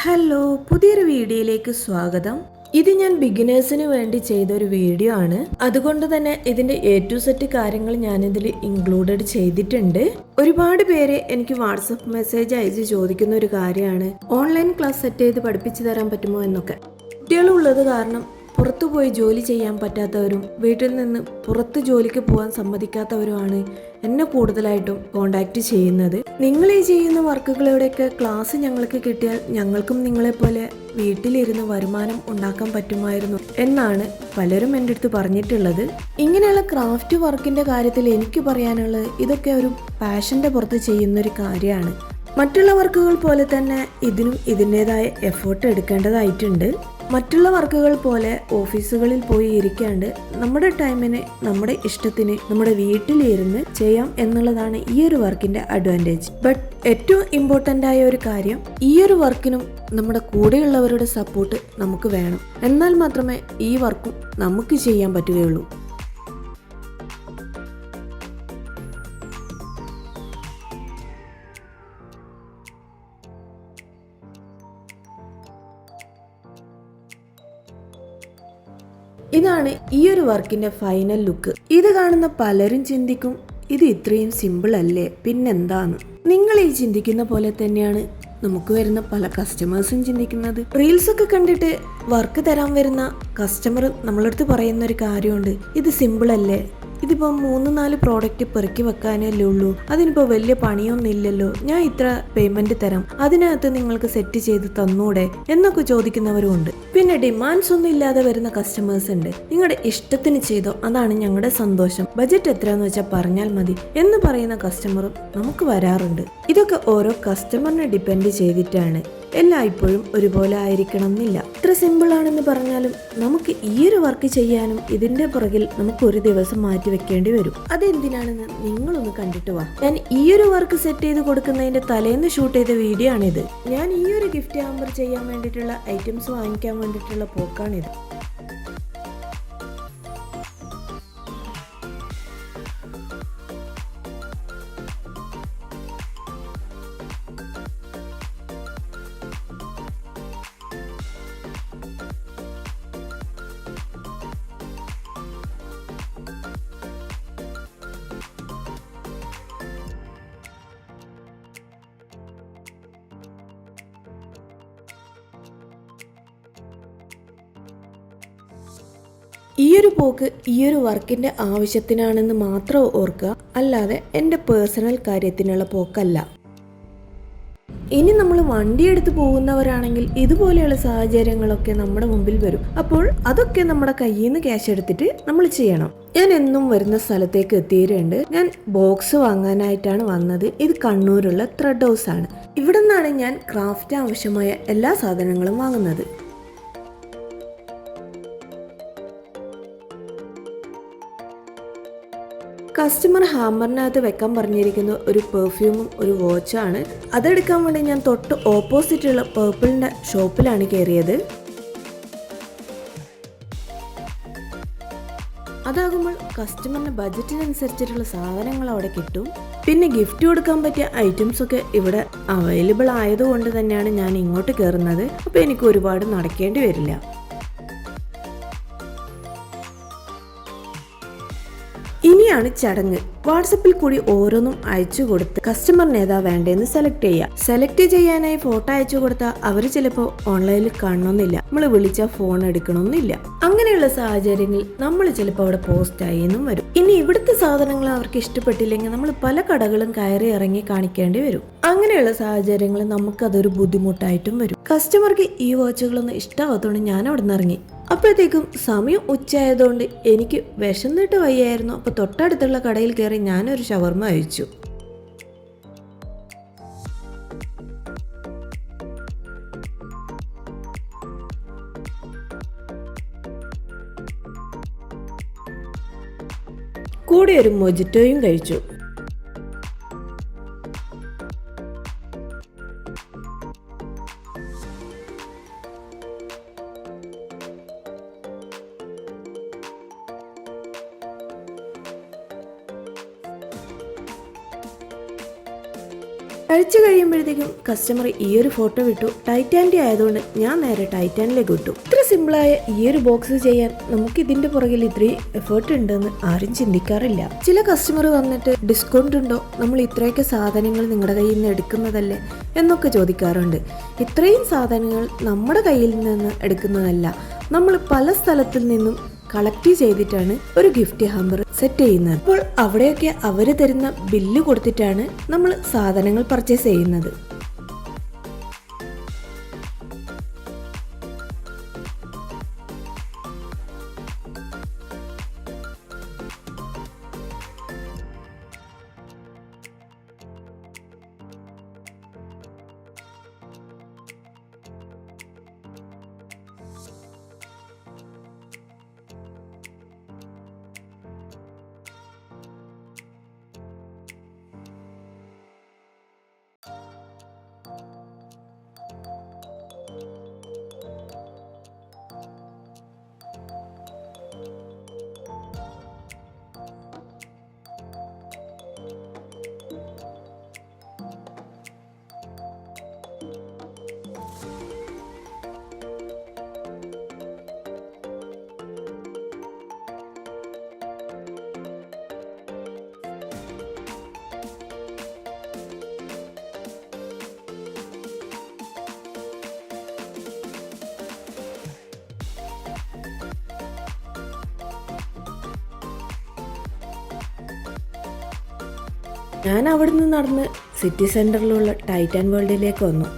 Hello, പുതിയൊരു വീഡിയോയിലേക്ക് സ്വാഗതം. ഇത് ഞാൻ ബിഗിനേഴ്സിന് വേണ്ടി ചെയ്തൊരു വീഡിയോ ആണ്. അതുകൊണ്ട് തന്നെ ഇതിന്റെ A to Z കാര്യങ്ങൾ ഞാനിതിൽ ഇൻക്ലൂഡഡ് ചെയ്തിട്ടുണ്ട്. ഒരുപാട് പേര് എനിക്ക് വാട്സപ്പ് മെസ്സേജ് അയച്ച് ചോദിക്കുന്ന ഒരു കാര്യമാണ് ഓൺലൈൻ ക്ലാസ് സെറ്റ് ചെയ്ത് പഠിപ്പിച്ചു തരാൻ പറ്റുമോ എന്നൊക്കെ. കുട്ടികളുള്ളത് കാരണം പുറത്തുപോയി ജോലി ചെയ്യാൻ പറ്റാത്തവരും വീട്ടിൽ നിന്ന് പുറത്ത് ജോലിക്ക് പോകാൻ സമ്മതിക്കാത്തവരുമാണ് എന്നെ കൂടുതലായിട്ടും കോണ്ടാക്ട് ചെയ്യുന്നത്. നിങ്ങൾ ഈ ചെയ്യുന്ന വർക്കുകളുടെയൊക്കെ ക്ലാസ് ഞങ്ങൾക്ക് കിട്ടിയാൽ ഞങ്ങൾക്കും നിങ്ങളെപ്പോലെ വീട്ടിലിരുന്ന് വരുമാനം ഉണ്ടാക്കാൻ പറ്റുമായിരുന്നു എന്നാണ് പലരും എൻ്റെ അടുത്ത് പറഞ്ഞിട്ടുള്ളത്. ഇങ്ങനെയുള്ള ക്രാഫ്റ്റ് വർക്കിന്റെ കാര്യത്തിൽ എനിക്ക് പറയാനുള്ളത് ഇതൊക്കെ ഒരു പാഷന്റെ പുറത്ത് ചെയ്യുന്നൊരു കാര്യമാണ്. മറ്റുള്ള വർക്കുകൾ പോലെ തന്നെ ഇതിനും ഇതിൻ്റെതായ എഫേർട്ട് എടുക്കേണ്ടതായിട്ടുണ്ട്. മറ്റുള്ള വർക്കുകൾ പോലെ ഓഫീസുകളിൽ പോയി ഇരിക്കാണ്ട് നമ്മുടെ ടൈമിന് നമ്മുടെ ഇഷ്ടത്തിന് നമ്മുടെ വീട്ടിലിരുന്ന് ചെയ്യാം എന്നുള്ളതാണ് ഈ ഒരു വർക്കിന്റെ അഡ്വാൻറ്റേജ്. ബട്ട് ഏറ്റവും ഇമ്പോർട്ടൻ്റ് ആയ ഒരു കാര്യം, ഈ ഒരു വർക്കിനും നമ്മുടെ കൂടെയുള്ളവരുടെ സപ്പോർട്ട് നമുക്ക് വേണം. എന്നാൽ മാത്രമേ ഈ വർക്കും നമുക്ക് ചെയ്യാൻ പറ്റുകയുള്ളൂ. ഇതാണ് ഈ ഒരു വർക്കിന്റെ ഫൈനൽ ലുക്ക്. ഇത് കാണുന്ന പലരും ചിന്തിക്കും, ഇത് ഇത്രയും സിമ്പിൾ അല്ലേ, പിന്നെന്താന്ന്. നിങ്ങൾ ഈ ചിന്തിക്കുന്ന പോലെ തന്നെയാണ് നമുക്ക് വരുന്ന പല കസ്റ്റമേഴ്സും ചിന്തിക്കുന്നത്. റീൽസ് ഒക്കെ കണ്ടിട്ട് വർക്ക് തരാൻ വരുന്ന കസ്റ്റമർ നമ്മളടുത്ത് പറയുന്ന ഒരു കാര്യമുണ്ട്, ഇത് സിമ്പിൾ അല്ലേ, ഇതിപ്പോൾ 3-4 പ്രോഡക്റ്റ് പെറുക്കി വെക്കാനല്ലേ ഉള്ളൂ, അതിനിപ്പോൾ വലിയ പണിയൊന്നും ഇല്ലല്ലോ, ഞാൻ ഇത്ര പേയ്മെന്റ് തരാം, അതിനകത്ത് നിങ്ങൾക്ക് സെറ്റ് ചെയ്ത് തന്നൂടെ എന്നൊക്കെ ചോദിക്കുന്നവരും ഉണ്ട്. പിന്നെ ഡിമാൻഡ്സ് ഒന്നും ഇല്ലാതെ വരുന്ന കസ്റ്റമേഴ്സ് ഉണ്ട്. നിങ്ങളുടെ ഇഷ്ടത്തിന് ചെയ്തോ, അതാണ് ഞങ്ങളുടെ സന്തോഷം, ബജറ്റ് എത്രയാന്ന് വെച്ചാൽ പറഞ്ഞാൽ മതി എന്ന് പറയുന്ന കസ്റ്റമറും നമുക്ക് വരാറുണ്ട്. ഇതൊക്കെ ഓരോ കസ്റ്റമറിനെ ഡിപ്പെൻഡ് ചെയ്തിട്ടാണ്. എല്ലായ്പ്പോഴും ഒരുപോലെ ആയിരിക്കണം എന്നില്ല. ഇത്ര സിമ്പിൾ ആണെന്ന് പറഞ്ഞാലും നമുക്ക് ഈ ഒരു വർക്ക് ചെയ്യാനും ഇതിന്റെ പുറകിൽ നമുക്ക് ഒരു ദിവസം മാറ്റി വെക്കേണ്ടി വരും. അതെന്തിനാണെന്ന് നിങ്ങളൊന്ന് കണ്ടിട്ട് വാ. ഞാൻ ഈ ഒരു വർക്ക് സെറ്റ് ചെയ്ത് കൊടുക്കുന്നതിന്റെ തലേന്ന് ഷൂട്ട് ചെയ്ത വീഡിയോ ആണിത്. ഞാൻ ഈ ഒരു ഗിഫ്റ്റ് ഹാമ്പർ ചെയ്യാൻ വേണ്ടിയിട്ടുള്ള ഐറ്റംസ് വാങ്ങിക്കാൻ വേണ്ടിയിട്ടുള്ള പോക്കാണിത്. ഈ ഒരു പോക്ക് ഈ ഒരു വർക്കിന്റെ ആവശ്യത്തിനാണെന്ന് മാത്രം ഓർക്കുക, അല്ലാതെ എൻ്റെ പേഴ്സണൽ കാര്യത്തിനുള്ള പോക്കല്ല. ഇനി നമ്മൾ വണ്ടി എടുത്ത് പോകുന്നവരാണെങ്കിൽ ഇതുപോലെയുള്ള സാഹചര്യങ്ങളൊക്കെ നമ്മുടെ മുമ്പിൽ വരും. അപ്പോൾ അതൊക്കെ നമ്മുടെ കയ്യിൽ നിന്ന് ക്യാഷ് എടുത്തിട്ട് നമ്മൾ ചെയ്യണം. ഞാൻ എന്നും വരുന്ന സ്ഥലത്തേക്ക് എത്തിയിട്ടുണ്ട്. ഞാൻ ബോക്സ് വാങ്ങാനായിട്ടാണ് വന്നത്. ഇത് കണ്ണൂരുള്ള ത്രെഡ് ഹൗസ് ആണ്. ഇവിടെ നിന്നാണ് ഞാൻ ക്രാഫ്റ്റ് ആവശ്യമായ എല്ലാ സാധനങ്ങളും വാങ്ങുന്നത്. കസ്റ്റമർ ഹാമറിനകത്ത് വെക്കാൻ പറഞ്ഞിരിക്കുന്ന ഒരു പെർഫ്യൂമും ഒരു വാച്ചാണ്. അതെടുക്കാൻ വേണ്ടി ഞാൻ തൊട്ട് ഓപ്പോസിറ്റുള്ള പേർപ്പിളിന്റെ ഷോപ്പിലാണ് കയറിയത്. അതാകുമ്പോൾ കസ്റ്റമറിന്റെ ബജറ്റിനനുസരിച്ചിട്ടുള്ള സാധനങ്ങൾ അവിടെ കിട്ടും. പിന്നെ ഗിഫ്റ്റ് കൊടുക്കാൻ പറ്റിയ ഐറ്റംസ് ഒക്കെ ഇവിടെ അവൈലബിൾ ആയതുകൊണ്ട് തന്നെയാണ് ഞാൻ ഇങ്ങോട്ട് കയറുന്നത്. അപ്പോൾ എനിക്ക് ഒരുപാട് നടക്കേണ്ടി വരില്ല. ഇനിയാണ് ചടങ്ങ്. വാട്സപ്പിൽ കൂടി ഓരോന്നും അയച്ചു കൊടുത്ത് കസ്റ്റമറിന് ഏതാ വേണ്ടതെന്ന് സെലക്ട് ചെയ്യാം. സെലക്ട് ചെയ്യാനായി ഫോട്ടോ അയച്ചു കൊടുത്താൽ അവർ ചിലപ്പോൾ ഓൺലൈനിൽ കാണണമെന്നില്ല, നമ്മൾ വിളിച്ചാൽ ഫോൺ എടുക്കണമെന്നില്ല. അങ്ങനെയുള്ള സാഹചര്യങ്ങളിൽ നമ്മൾ ചിലപ്പോൾ അവിടെ പോസ്റ്റ് ആയി എന്നും വരും. ഇനി ഇവിടുത്തെ സാധനങ്ങൾ അവർക്ക് ഇഷ്ടപ്പെട്ടില്ലെങ്കിൽ നമ്മൾ പല കടകളും കയറി ഇറങ്ങി കാണിക്കേണ്ടി വരും. അങ്ങനെയുള്ള സാഹചര്യങ്ങളിൽ നമുക്കതൊരു ബുദ്ധിമുട്ടായിട്ടും വരും. കസ്റ്റമർക്ക് ഈ വാച്ചുകളൊന്നും ഇഷ്ടമാകത്തോണ്ട് ഞാൻ അവിടെ നിന്ന് ഇറങ്ങി. അപ്പോഴത്തേക്കും സമയം ഉച്ചയായതുകൊണ്ട് എനിക്ക് വിശന്നിട്ട് വയ്യായിരുന്നു. അപ്പോൾ തൊട്ടടുത്തുള്ള കടയിൽ കയറി ഞാനൊരു ഷവർമ കഴിച്ചു. കൂടെ ഒരു മൊജിറ്റോയും കഴിച്ചു. കഴിച്ചു കഴിയുമ്പോഴത്തേക്കും കസ്റ്റമർ ഈ ഒരു ഫോട്ടോ വിട്ടു. ടൈറ്റാൻ്റെ ആയതുകൊണ്ട് ഞാൻ നേരെ ടൈറ്റാനിലേക്ക് വിട്ടു. ഇത്ര സിമ്പിളായ ഈ ഒരു ബോക്സ് ചെയ്യാൻ നമുക്ക് ഇതിന്റെ പുറകിൽ ഇത്രയും എഫേർട്ട് ഉണ്ടെന്ന് ആരും ചിന്തിക്കാറില്ല. ചില കസ്റ്റമർ വന്നിട്ട് ഡിസ്കൗണ്ട് ഉണ്ടോ, നമ്മൾ ഇത്രയൊക്കെ സാധനങ്ങൾ നിങ്ങളുടെ കയ്യിൽ നിന്ന് എടുക്കുന്നതല്ലേ എന്നൊക്കെ ചോദിക്കാറുണ്ട്. ഇത്രയും സാധനങ്ങൾ നമ്മുടെ കയ്യിൽ നിന്ന് എടുക്കുന്നതല്ല, നമ്മൾ പല സ്ഥലത്തിൽ നിന്നും കളക്ട് ചെയ്തിട്ടാണ് ഒരു ഗിഫ്റ്റ് ഹാമ്പർ സെറ്റ് ചെയ്യുന്നത്. അപ്പോൾ അവിടെയൊക്കെ അവര് തരുന്ന ബില്ല് കൊടുത്തിട്ടാണ് നമ്മൾ സാധനങ്ങൾ പർച്ചേസ് ചെയ്യുന്നത്. ഞാൻ അവിടെ നിന്ന് നടന്ന് സിറ്റി സെൻറ്ററിലുള്ള ടൈറ്റാൻ വേൾഡിലേക്ക് വന്നു.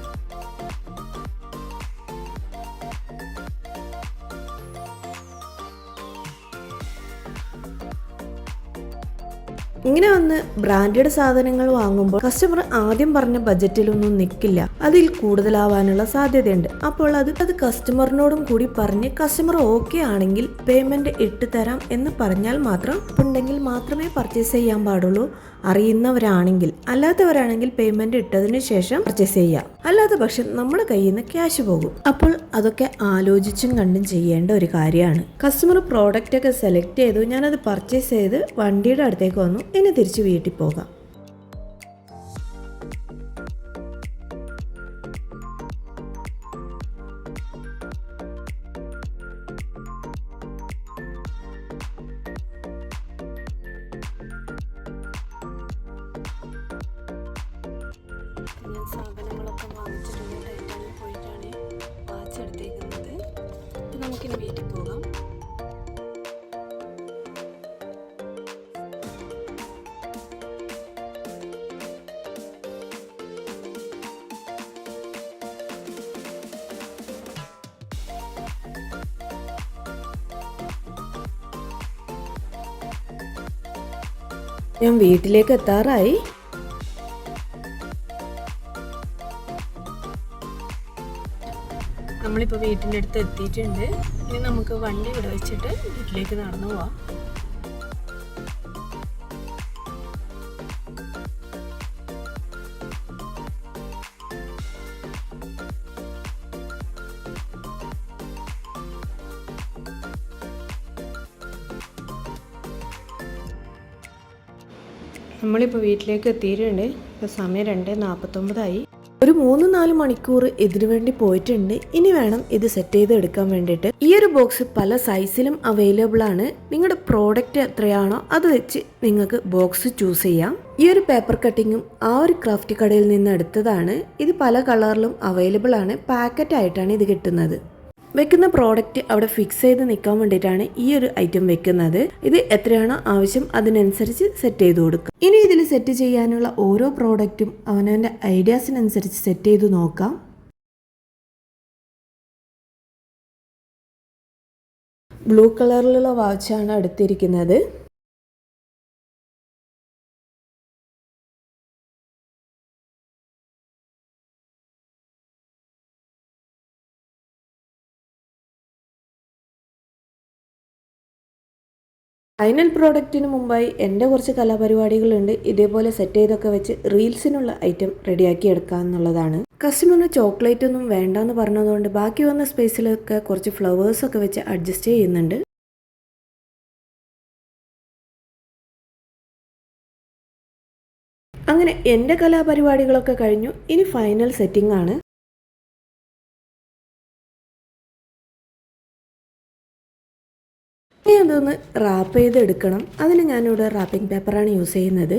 ഇങ്ങനെ വന്ന് ബ്രാൻഡഡ് സാധനങ്ങൾ വാങ്ങുമ്പോൾ കസ്റ്റമർ ആദ്യം പറഞ്ഞ ബജറ്റിലൊന്നും നിൽക്കില്ല, അതിൽ കൂടുതലാവാനുള്ള സാധ്യതയുണ്ട്. അപ്പോൾ അത് കസ്റ്റമറിനോടും കൂടി പറഞ്ഞ് കസ്റ്റമർ ഓക്കെ ആണെങ്കിൽ പേയ്മെന്റ് ഇട്ട് തരാം എന്ന് പറഞ്ഞാൽ മാത്രം ഉണ്ടെങ്കിൽ മാത്രമേ പർച്ചേസ് ചെയ്യാൻ പാടുള്ളൂ. അറിയുന്നവരാണെങ്കിൽ, അല്ലാത്തവരാണെങ്കിൽ പേയ്മെന്റ് ഇട്ടതിന് ശേഷം പർച്ചേസ് ചെയ്യാം. അല്ലാത്ത പക്ഷം നമ്മുടെ കയ്യിൽ നിന്ന് ക്യാഷ് പോകും. അപ്പോൾ അതൊക്കെ ആലോചിച്ചും കണ്ടും ചെയ്യേണ്ട ഒരു കാര്യമാണ്. കസ്റ്റമർ പ്രോഡക്റ്റ് ഒക്കെ സെലക്ട് ചെയ്തു, ഞാനത് പർച്ചേസ് ചെയ്ത് വണ്ടിയുടെ അടുത്തേക്ക് വന്നു. ഇനി തിരിച്ച് വീട്ടിൽ പോകാം. ഞാൻ സാധനങ്ങളൊക്കെ വാങ്ങിച്ചിട്ടുണ്ട്. ടൈറ്റാനിൽ പോയിട്ടാണ് വാച്ച് എടുത്തേക്കുന്നത്. അപ്പം നമുക്കിനി വീട്ടിൽ പോകാം. ഞാൻ വീട്ടിലേക്ക് എത്താറായി. നമ്മളിപ്പോൾ വീട്ടിൻ്റെ അടുത്ത് എത്തിയിട്ടുണ്ട്. ഇനി നമുക്ക് വണ്ടി ഇവിടെ വെച്ചിട്ട് വീട്ടിലേക്ക് നടന്നു പോവാം. നമ്മളിപ്പോൾ വീട്ടിലേക്ക് എത്തിയിട്ടുണ്ട്. ഇപ്പോൾ സമയം 2:49 ഒരു 3-4 മണിക്കൂർ ഇതിനു വേണ്ടി പോയിട്ടുണ്ട്. ഇനി വേണം ഇത് സെറ്റ് ചെയ്ത് എടുക്കാൻ വേണ്ടിയിട്ട്. ഈ ഒരു ബോക്സ് പല സൈസിലും അവൈലബിൾ ആണ്. നിങ്ങളുടെ പ്രോഡക്റ്റ് എത്രയാണോ അത് വെച്ച് നിങ്ങൾക്ക് ബോക്സ് ചൂസ് ചെയ്യാം. ഈ ഒരു പേപ്പർ കട്ടിങ്ങും ആ ഒരു ക്രാഫ്റ്റ് കടയിൽ നിന്ന് എടുത്തതാണ്. ഇത് പല കളറിലും അവൈലബിൾ ആണ്. പാക്കറ്റ് ആയിട്ടാണ് ഇത് കിട്ടുന്നത്. വെക്കുന്ന പ്രോഡക്റ്റ് അവിടെ ഫിക്സ് ചെയ്ത് നിൽക്കാൻ വേണ്ടിയിട്ടാണ് ഈ ഒരു ഐറ്റം വെക്കുന്നത്. ഇത് എത്രയാണോ ആവശ്യം അതിനനുസരിച്ച് സെറ്റ് ചെയ്ത് കൊടുക്കുക. ഇനി ഇതിൽ സെറ്റ് ചെയ്യാനുള്ള ഓരോ പ്രോഡക്റ്റും അവനവൻ്റെ ഐഡിയാസിനനുസരിച്ച് സെറ്റ് ചെയ്ത് നോക്കാം. ബ്ലൂ കളറിലുള്ള വാച്ചാണ് എടുത്തിരിക്കുന്നത്. ഫൈനൽ പ്രോഡക്റ്റിന് മുമ്പായി എൻ്റെ കുറച്ച് കലാപരിപാടികളുണ്ട്. ഇതേപോലെ സെറ്റ് ചെയ്തൊക്കെ വെച്ച് റീൽസിനുള്ള ഐറ്റം റെഡിയാക്കി എടുക്കുക എന്നുള്ളതാണ്. കസ്റ്റമറിന് ചോക്ലേറ്റ് ഒന്നും വേണ്ടെന്ന് പറഞ്ഞതുകൊണ്ട് ബാക്കി വന്ന സ്പേസിലൊക്കെ കുറച്ച് ഫ്ലവേഴ്സൊക്കെ വെച്ച് അഡ്ജസ്റ്റ് ചെയ്യുന്നുണ്ട്. അങ്ങനെ അങ്ങനെ എൻ്റെ കലാപരിപാടികളൊക്കെ കഴിഞ്ഞു. ഇനി ഫൈനൽ സെറ്റിംഗ് ആണ്. ഇനി അതൊന്ന് റാപ്പ് ചെയ്തെടുക്കണം. അതിന് ഞാനിവിടെ റാപ്പിംഗ് പേപ്പറാണ് യൂസ് ചെയ്യുന്നത്.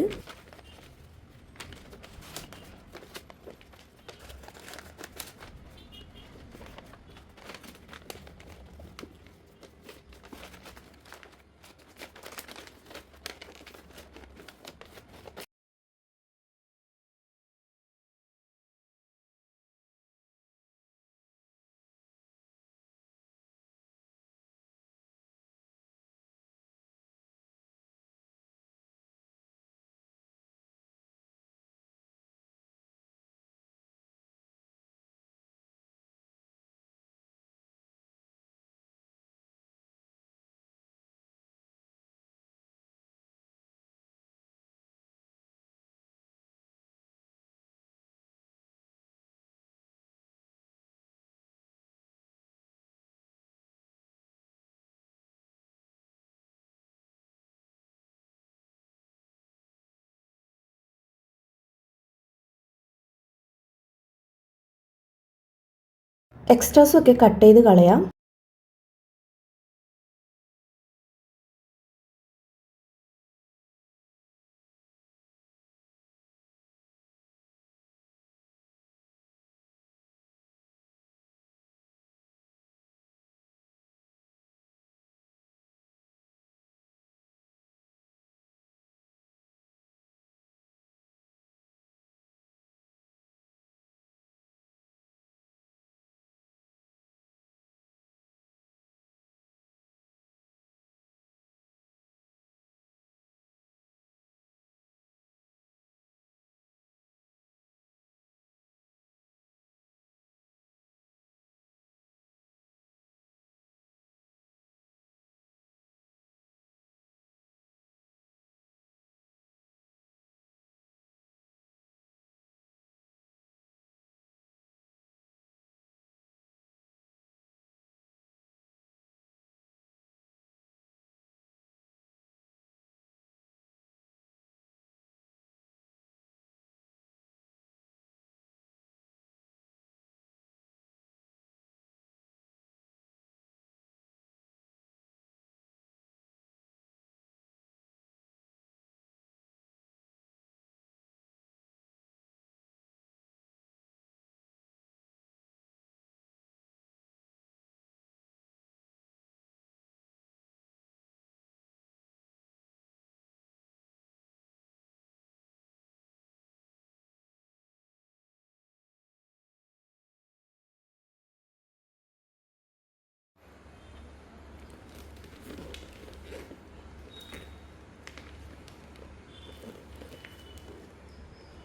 എക്സ്ട്രാസൊക്കെ കട്ട് ചെയ്ത് കളയാം.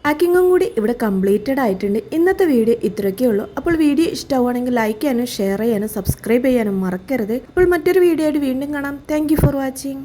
പാക്കിങ്ങും കൂടി ഇവിടെ കംപ്ലീറ്റഡ് ആയിട്ടുണ്ട്. ഇന്നത്തെ വീഡിയോ ഇത്രയൊക്കെ ഉള്ളൂ. അപ്പോൾ വീഡിയോ ഇഷ്ടമാവുകയാണെങ്കിൽ ലൈക്ക് ചെയ്യാനും ഷെയർ ചെയ്യാനും സബ്സ്ക്രൈബ് ചെയ്യാനും മറക്കരുത്. അപ്പോൾ മറ്റൊരു വീഡിയോ ആയിട്ട് വീണ്ടും കാണാം. Thank for watching.